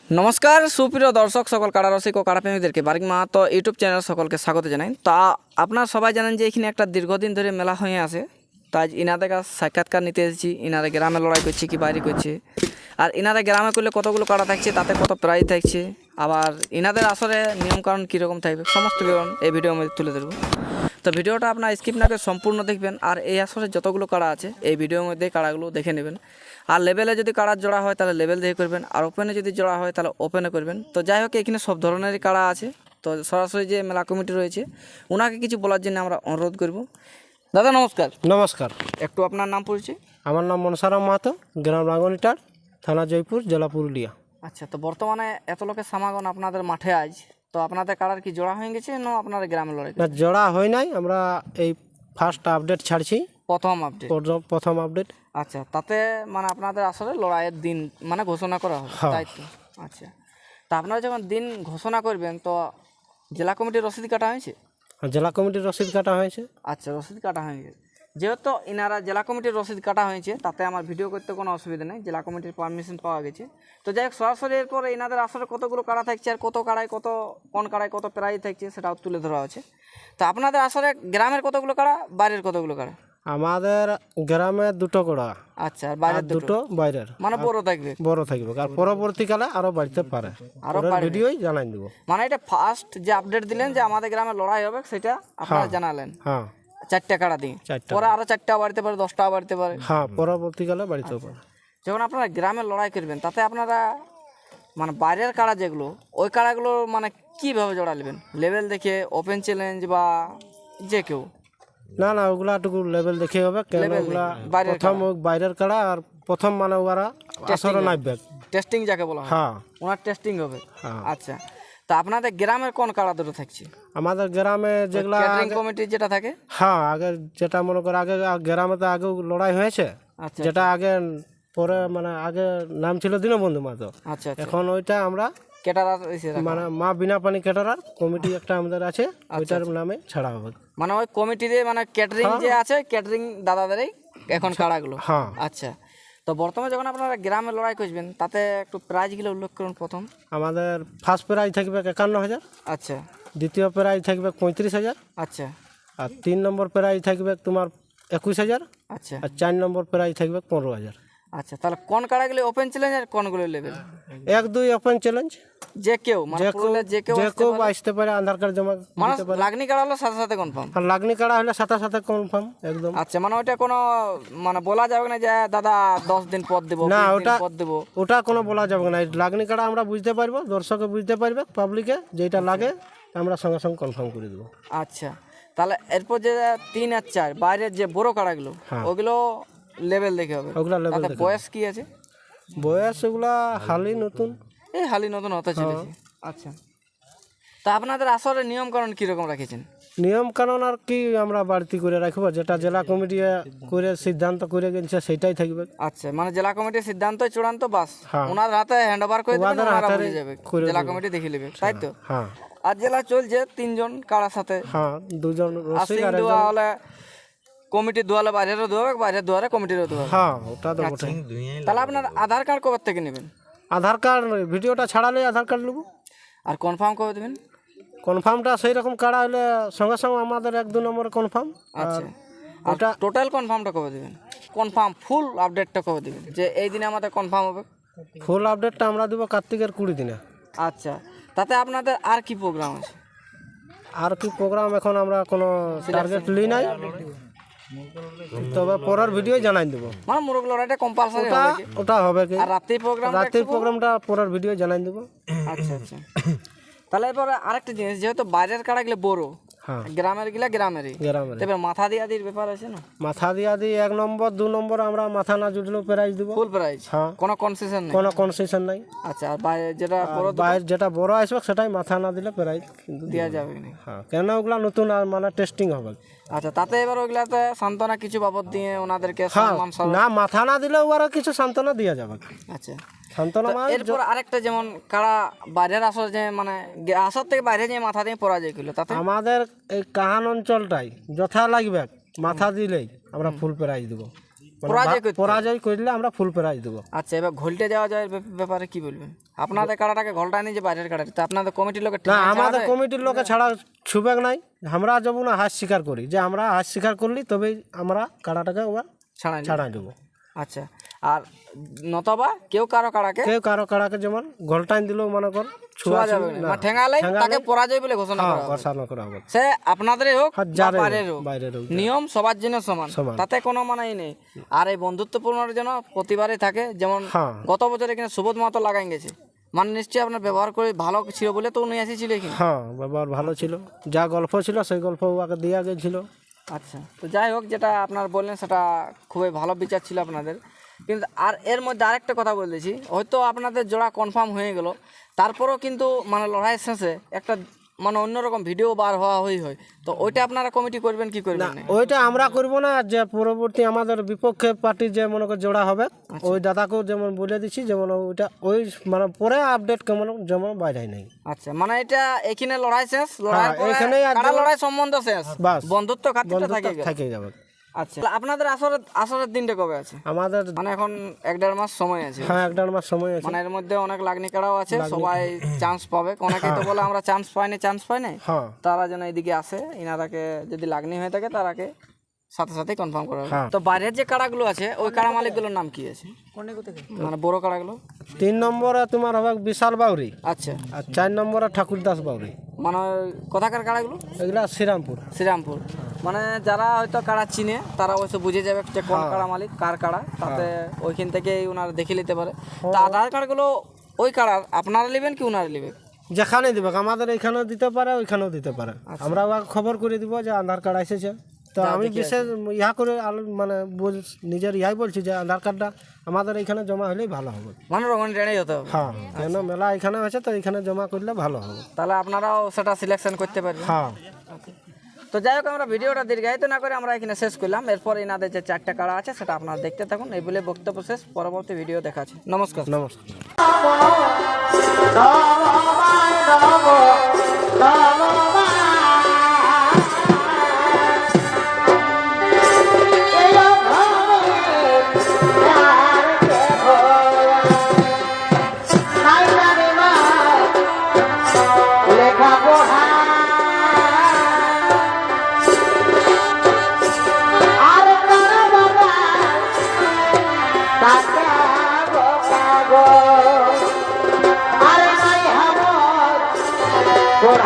নমস্কার সুপ্রিয় দর্শক সকল কাড়া রসিক ও কাড়া প্রেমীদেরকে বারিক মাহাতো ইউটিউব চ্যানেল সকলকে স্বাগত জানাই। তা আপনারা সবাই জানেন যে এখানে একটা দীর্ঘদিন ধরে মেলা হয়ে আছে। তাই ইনাদের কাছে সাক্ষাৎকার নিতে এসেছি। ইনারা গ্রামে লড়াই করছে কি বাইরে করছে, আর ইনারা গ্রামে করলে কতগুলো কাড়া থাকছে, তাতে কত প্রাইজ থাকছে, আবার ইনাদের আসলে নিয়মকানুন কীরকম থাকবে সমস্ত বিবরণ এই ভিডিওর মধ্যে তুলে ধরবো। তো ভিডিওটা আপনার স্কিপ না করে সম্পূর্ণ দেখবেন, আর এই আসলে যতগুলো কাড়া আছে এই ভিডিওর মধ্যে কাড়াগুলো দেখে নেবেন। আর লেভেলে যদি কাড়ার জোড়া হয় তাহলে লেভেল দিয়ে করবেন, আর ওপেনে যদি জোড়া হয় তাহলে ওপেনে করবেন। তো যাই হোক, এখানে সব ধরনেরই কাড়া আছে। তো সরাসরি যে মেলা কমিটি রয়েছে ওনাকে কিছু বলার জন্য আমরা অনুরোধ করব। দাদা নমস্কার। নমস্কার, একটু আপনার নাম পরিচয়। আমার নাম মনসারাম মাহাতো, গ্রাম রাঙ্গনিটার, থানা জয়পুর, জেলা পুরুলিয়া। আচ্ছা, তো বর্তমানে এত লোকের সমাগম আপনাদের মাঠে আজ, তো আপনাদের কাড়ার কি জোড়া হয়ে গেছে না আপনাদের গ্রামে লড়াই? না, জোড়া হয় নাই, আমরা এই ফার্স্ট আপডেট ছাড়ছি, প্রথম আপডেট। প্রথম আপডেট। আচ্ছা, তাতে মানে আপনাদের আসলে লড়াইয়ের দিন মানে ঘোষণা করা হবে, তাই তো? আচ্ছা, তা আপনারা যখন দিন ঘোষণা করবেন তো জেলা কমিটির রসিদ কাটা হয়েছে? জেলা কমিটির রসিদ কাটা হয়েছে। আচ্ছা, রসিদ কাটা হয়ে গেছে। যেহেতু ইনারা জেলা কমিটির রসিদ কাটা হয়েছে, তাতে আমার ভিডিও করতে কোনো অসুবিধা নেই, জেলা কমিটির পারমিশন পাওয়া গেছে। তো যাই হোক, সরাসরি এরপর ইনাদের আসলে কতগুলো কাড়া থাকছে আর কত কাড়ায় কত, কোন কাড়ায় কত প্রাইজ থাকছে সেটাও তুলে ধরা আছে। তো আপনাদের আসলে গ্রামের কতগুলো কাড়া, বাইরের কতগুলো কাড়া? আমাদের গ্রামে দুটো কড়া। আচ্ছা, আর বাইরের দুটো বাইরের, মানে বড় থাকবে? বড় থাকবে, আর পরবর্তীকালে আরো বাড়তে পারে, আরো ভিডিওই জানাই দেব। মানে এটা ফার্স্ট যে আপডেট দিলেন যে আমাদের গ্রামে লড়াই হবে, সেটা আপনারা জানালেন। হ্যাঁ, 4টা কাড়া দিয়ে, পরে আরো 4টাও বাড়তে পারে, 10টাও বাড়তে পারে। হ্যাঁ, পরবর্তীকালে বাড়তে পারে। যখন আপনারা গ্রামে লড়াই করবেন, তাতে আপনারা মানে বাইরের কাড়া যেগুলো, ওই কাড়াগুলো মানে কীভাবে জোড়া নেবেন? লেভেল দেখে, ওপেন চ্যালেঞ্জ বা যে কেউ? না না, ওগুলাটুকু লেভেল দেখে হবে, কেন ওগুলা প্রথম বাইরের কাড়া, আর প্রথম মানে ওরা আসরে নামবে, টেস্টিং যাকে বলা হয়। হ্যাঁ, ওনার টেস্টিং হবে। আচ্ছা, তো আপনাদের গ্রামের কোন কাড়া দুটো থাকছে? আমাদের গ্রামে যেগুলা ক্যাটারিং কমিটি যেটা থাকে। হ্যাঁ, আগে যেটা মনে করো, আগে গ্রামে তো আগে লড়াই হয়েছে। আচ্ছা, যেটা আগে পরে মানে আগে নাম ছিল দীনবন্ধু মাহাতো। আচ্ছা, এখন ওইটা আমরা ক্যাটারার মানে মা বিনা পানি ক্যাটারার কমিটি একটা আমাদের আছে, ওইটার নামে ছাড়া হবে। মানে ওই কমিটিতে মানে ক্যাটারিং যে আছে, ক্যাটারিং দাদাদেরই এখন কাড়াগুলো। হ্যাঁ, আচ্ছা, তো বর্তমানে যখন আপনারা গ্রামে লড়াই করবেন, তাতে একটু প্রাইজগুলো উল্লেখ করুন। প্রথম আমাদের ফার্স্ট প্রাইজ থাকবে 51,000। আচ্ছা, দ্বিতীয় প্রাইজ থাকবে 35,000। আচ্ছা, আর 3 নম্বর প্রাইজ থাকবে তোমার 21,000। আচ্ছা, আর 4 নম্বর প্রাইজ থাকবে 15,000। আচ্ছা, তাহলে কোন কাড়াগুলো ওপেন চ্যালেঞ্জ আর কোনগুলো লেভেল? 1-2 ওপেন চ্যালেঞ্জ, যে কেউ মানে যে কেউ আসতে পারে, আধার কার্ড জমা মানে লাগনি কাড়া হলো সাথে সাথে কনফার্ম। আর লাগনি কাড়া হলে সাথে সাথে কনফার্ম একদম। আচ্ছা, মানে ওটা কোনো মানে বলা যাবে না যে দাদা 10 দিন পর দেবো, না, 20 দিন ওটা পর দেবো, ওটা কোনো বলা যাবে না। লাগনি কাড়া আমরা বুঝতে পারবো, দর্শকে বুঝতে পারবে, পাবলিকে যেটা লাগে আমরা সঙ্গে সঙ্গে কনফার্ম করে দেবো। আচ্ছা, তাহলে এরপর যে 3 আর 4 বাইরের যে বড় কাড়াগুলো, ওগুলো লেভেল দেখে হবে। ওগুলা লেভেল তাতে বয়স কি আছে? বয়স ওগুলা হালি নতুন, এই হালি নতুন হতে চলেছে। আচ্ছা, তা আপনাদের আসলে নিয়ম কানুন কিরকম রেখেছেন? নিয়ম কানুন আর কি আমরা বাড়তি করে রাখবো, যেটা জেলা কমিটি করে সিদ্ধান্ত করে গেছে সেটাই থাকবে। আচ্ছা, মানে জেলা কমিটির সিদ্ধান্ত চূড়ান্ত, বাস হ্যাঁ। ওনার হাতে হ্যান্ড ওভার করে দেবেন, ওনারা বুঝে যাবে, জেলা কমিটি দেখে নেবে, তাই তো? হ্যাঁ, আর জেলা চলছে 3 জন কারার সাথে। হ্যাঁ, 2 জন রসিক আর দোয়া হলে কমিটির দোয়ালে বাইরেরও দোয়া, বাইরের দোয়ারে কমিটিরও দোয়া। হ্যাঁ, ওটা তো বটে। তাহলে আপনার আধার কার্ড কবে থেকে নেবেন? আধার কার্ড ভিডিওটা ছাড়ালে আধার কার্ড নেবো। আর কনফার্ম কবে দেবেন? কনফার্মটা সেই রকম কাড়া হলে সঙ্গে সঙ্গে আমাদের 1-2 নম্বর কনফার্ম। আচ্ছা, ওটা টোটাল কনফার্মটা কবে দেবেন? কনফার্ম ফুল আপডেটটা কবে দেবেন যে এই দিনে আমাদের কনফার্ম হবে? ফুল আপডেটটা আমরা দেবো কার্তিকের 20 দিনে। আচ্ছা, তাতে আপনাদের আর কি প্রোগ্রাম আছে? আর কি প্রোগ্রাম এখন আমরা কোনো টার্গেট লি নাই, তবে পরের ভিডিও জানাই দেবো। মানে মোরগ লড়াইটা কম্পালসারি হবে কি? ওটা হবে কি, আর রাতের প্রোগ্রামটা পরের ভিডিও জানাই দেবো। আচ্ছা, আচ্ছা, তাহলে এরপরে আরেকটা জিনিস, যেহেতু বাইরের কাড়া গেলে বড়, হ্যাঁ, গ্রামের গিলা গ্রামেরই, তবে মাথা দিয়া দির ব্যাপার আছে না? মাথা দিয়া 1 নম্বর 2 নম্বর আমরা মাথা না জুটলেও প্রাইজ দেবো, ফুল প্রাইজ, হ্যাঁ, কোনো কনসেশন নেই, কোনো কনসেশন নাই। আচ্ছা, আর বাইরে যেটা বড় বাইরে যেটা বড় আসবে সেটাই মাথা না দিলে প্রাইজ কিন্তু দেওয়া যাবে না। হ্যাঁ, কেন ওগুলা নতুন আর মানে টেস্টিং হবে। আচ্ছা, তাতে এবার ওইগুলাতে সান্ত্বনা কিছু বাবদ দিয়ে ওনাদেরকে সম্মান স্বরূপ। না, মাথা না দিলে ওরা কিছু সান্ত্বনা দেওয়া যাবে। আচ্ছা, সান্ত্বনা মানে এরপর আরেকটা যেমন কারা বাইরের আসর যে মানে আসর থেকে বাইরে যে মাথা দিয়ে পরাজয় করলো, তাতে আমাদের এই কাহান অঞ্চলটাই যথা লাগবে মাথা দিলেই আমরা ফুল প্রাইজ দেবো। পরাজয় করলে আমরা ফুল প্রাইজ দেবো। আচ্ছা, এবার ঘোলটে যাওয়া যায় ব্যাপারে কি বলবেন? আপনাদের কাড়াটাকে ঘোলটা নিয়ে যে বাইরের কাড়া, তো আপনাদের কমিটির লোকের না, আমাদের কমিটির লোকে ছাড়া ছুবেক নাই। আমরা যাবো না, হাত স্বীকার করি যে আমরা হাত স্বীকার করলি তবেই আমরা কাড়াটাকে ওবার ছাড়াই দেবো। আচ্ছা, আর নতবা কেউ কারো কাড়াকে যেমন ঘোলটাইন দিলেও মনে কর ছোঁয়া যাবে না, ঠেঙালে তাকে পরাজয় বলে ঘোষণা করা হবে। সে আপনাদেরই হোক বাইরের হোক, নিয়ম সবার জন্য সমান, তাতে কোনো মানাই নেই। আর এই বন্ধুত্বপূর্ণের জন্য প্রতিবারে থাকে। যেমন গত বছর এখানে সুবোধ মাহাতো লাগাই গেছে, মানে নিশ্চয়ই আপনার ব্যবহার করে ভালো ছিল বলে তো উনি এসেছিল এখানে। হ্যাঁ, ব্যবহার ভালো ছিল, যা গল্প ছিল সেই গল্প ওকে দেওয়া গেছিল। আচ্ছা, তো যাই হোক, যেটা আপনার বললেন সেটা খুবই ভালো বিচার ছিল আপনাদের। কিন্তু আর এর মধ্যে আরেকটা কথা বলেছি, হয়তো আপনাদের জোড়া কনফার্ম হয়ে গেল, তারপরেও কিন্তু মানে লড়াই শেষে একটা মানে অন্যরকম ভিডিও বার হওয়া হয়, তো ওইটা আপনারা কমিটি করবেন কি করবেন? ওইটা আমরা করব না, যে পরবর্তী আমাদের বিপক্ষে পার্টির যে মনে করে জোড়া হবে ওই দাদাকেও যেমন বলে দিচ্ছি, যেমন ওইটা ওই মানে পরে আপডেট কেমন যেমন বাইরে নাই। আচ্ছা, মানে এটা এখানে লড়াই শেষ, লড়াই সম্বন্ধ শেষ, বন্ধুত্ব খাতিরটা থেকে যাবে। আচ্ছা, আপনাদের আসরের দিনটা কবে আছে? আমাদের মানে এখন 1-1.5 মাস সময় আছে। হ্যাঁ, 1-1.5 মাস সময় আছে। মানে এর মধ্যে অনেক লাগনি কাড়াও আছে, সবাই চান্স পাবে। অনেকেই তো বলে আমরা চান্স পাই না, তারা যেন এদিকে আসে, ইনারাকে যদি লাগনি হয়ে থাকে তারাকে সাথে কনফার্ম করা হবে। তো বাইরের যে কাড়াগুলো আছে ওই কাড়া মালিকগুলোর নাম কি আছে? মানে বড় কাড়াগুলো 3 নম্বরে তোমার হবে বিশাল বাউরি। আচ্ছা, আর 4 নম্বরে ঠাকুরদাস বাউরি। মানে কোথাকার কাড়াগুলো? এগুলা শ্রীরামপুর। মানে যারা হয়তো কাড়া চিনে তারা অবশ্য বুঝে যাবে যে কোন কাড়া মালিক কার কাড়া, তাতে ওইখান থেকে ওনারা দেখে নিতে পারে। তো আধার কার্ডগুলো ওই কাড়ার আপনারা নেবেন কি ওনারা নেবে? যেখানে দিবে, আমাদের এখানেও দিতে পারে ওইখানেও দিতে পারে। আমরা খবর করে দিব যে আধার কার্ড এসেছে। তো আমি বিশেষ ইহা করে মানে নিজের ইহাই বলছি যে আধার কার্ডটা আমাদের এখানে জমা হলেই ভালো হবে। মানে রঙিন ট্রেনেই হতে হবে। হ্যাঁ, কেন মেলা এখানে হয়েছে তো এখানে জমা করলে ভালো হবে, তাহলে আপনারাও সেটা সিলেকশন করতে পারবেন। হ্যাঁ, তো যাই হোক, আমরা ভিডিওটা দীর্ঘায়িত না করে আমরা এখানে শেষ করলাম। এরপর এনাদের যে 4টা কাড়া আছে সেটা আপনারা দেখতে থাকুন। এই বলে বক্তব্য শেষ, পরবর্তী ভিডিও দেখা আছে। নমস্কার। Por